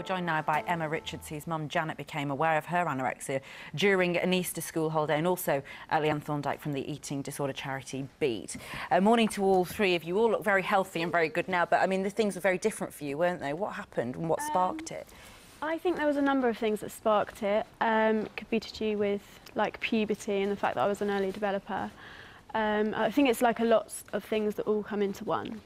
joined now by Emma Richards, whose mum Janet became aware of her anorexia during an Easter school holiday, and also Leanna Thorndyke from the eating disorder charity Beat. Morning to all three of you. All look very healthy and very good now, but I mean the things were very different for you, weren't they? What happened and what sparked it? I think there was a number of things that sparked it. Could be to do with like puberty and the fact that I was an early developer. I think it's like a lot of things that all come into one.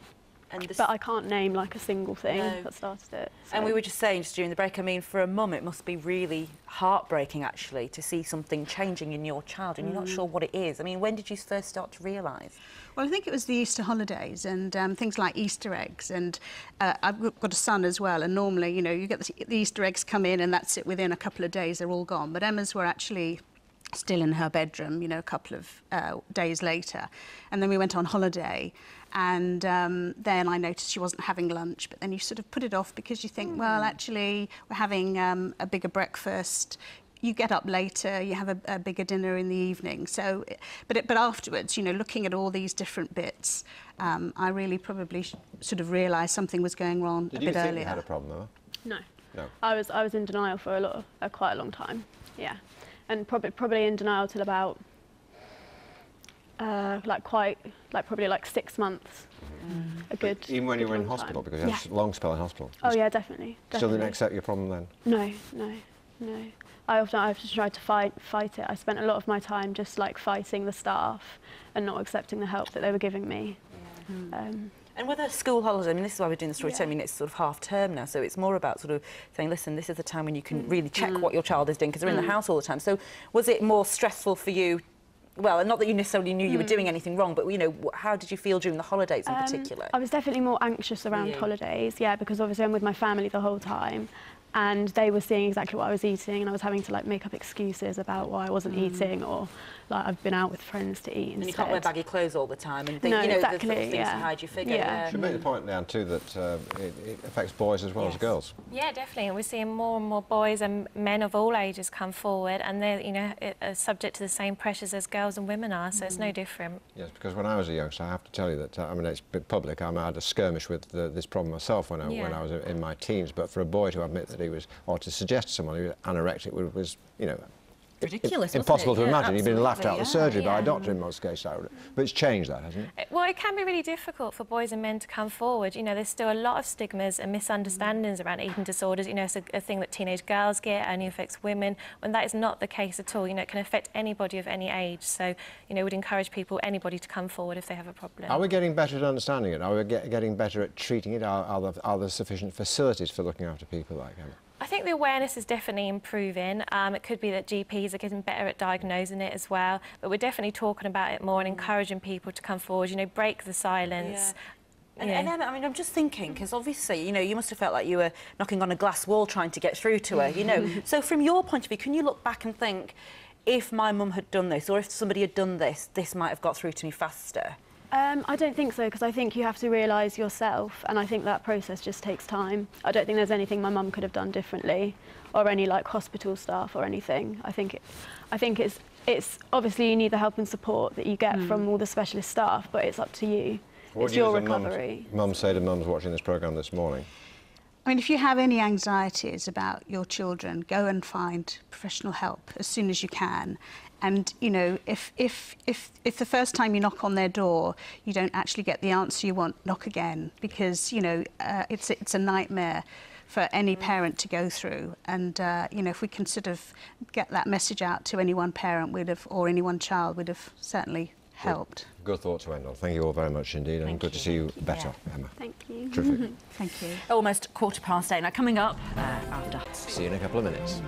But I can't name like a single thing that started it. So. And we were just saying just during the break, I mean, for a mum, it must be really heartbreaking actually to see something changing in your child and you're not sure what it is. I mean, when did you first start to realise? Well, I think it was the Easter holidays and things like Easter eggs. And I've got a son as well, and normally, you know, you get the Easter eggs come in and that's it, within a couple of days they're all gone. But Emma's were actually still in her bedroom, you know, a couple of days later. And then we went on holiday, and then I noticed she wasn't having lunch, but then you sort of put it off because you think, well, actually, we're having a bigger breakfast. You get up later, you have a bigger dinner in the evening. So, but afterwards, you know, looking at all these different bits, I really probably sort of realised something was going wrong a bit earlier. Did you think you had a problem, Emma? No. No. I was in denial for quite a long time. Yeah. And probably in denial till about probably 6 months. A good. But even when you were in hospital, because you had a long spell in hospital. Oh yeah, definitely. Still didn't accept your problem then? No. I've just tried to fight it. I spent a lot of my time just like fighting the staff and not accepting the help that they were giving me. Yeah. And with a school holiday, I mean, this is why we're doing the story too. I mean, it's sort of half term now, so it's more about sort of saying, listen, this is the time when you can really check what your child is doing, because they're in the house all the time. So was it more stressful for you? Well, not that you necessarily knew you were doing anything wrong, but, you know, how did you feel during the holidays in particular? I was definitely more anxious around holidays, yeah, because obviously I'm with my family the whole time. And they were seeing exactly what I was eating, and I was having to like make up excuses about why I wasn't eating, or like I've been out with friends to eat. And you can't wear baggy clothes all the time, and think, no, you know, exactly, the sort of things to hide your figure. You should make the point now too that it affects boys as well as girls. Yeah, definitely. And we're seeing more and more boys and men of all ages come forward, and they're, you know, subject to the same pressures as girls and women are. So it's no different. Yes, because when I was a youngster, I have to tell you that I mean, it's a bit public. I had a skirmish with this problem myself when I was in my teens. But for a boy to admit that he was, or to suggest to someone who was anorexic was, you know, ridiculous, impossible to imagine. You've been laughed out of the surgery by a doctor in most cases. But it's changed that, hasn't it? Well, it can be really difficult for boys and men to come forward. You know, there's still a lot of stigmas and misunderstandings around eating disorders. You know, it's a thing that teenage girls get, only affects women, when that is not the case at all. You know, it can affect anybody of any age. So, you know, we'd encourage anybody to come forward if they have a problem. Are we getting better at understanding it? Are we getting better at treating it? Are there sufficient facilities for looking after people like Emma? I think the awareness is definitely improving. It could be that GPs are getting better at diagnosing it as well, but we're definitely talking about it more and encouraging people to come forward, you know, break the silence. And Emma, I mean, I'm just thinking, because obviously, you know, you must have felt like you were knocking on a glass wall trying to get through to her, you know. So from your point of view, can you look back and think, if my mum had done this, or if somebody had done this, this might have got through to me faster? I don't think so, because I think you have to realise yourself, and I think that process just takes time. I don't think there's anything my mum could have done differently, or any like hospital staff or anything. I think it's obviously you need the help and support that you get from all the specialist staff, but it's up to you. It's your recovery. Mums say to mums watching this programme this morning? I mean, if you have any anxieties about your children, go and find professional help as soon as you can. And, you know, if the first time you knock on their door, you don't actually get the answer you want, knock again, because, you know, it's a nightmare for any parent to go through. And, you know, if we can sort of get that message out to any one parent, or any one child, we'd have certainly helped. Good thought to end on. Thank you all very much indeed, and good to see you better, Emma. Thank you. Terrific. Thank you. Almost 8:15 now. Coming up after. See you in a couple of minutes.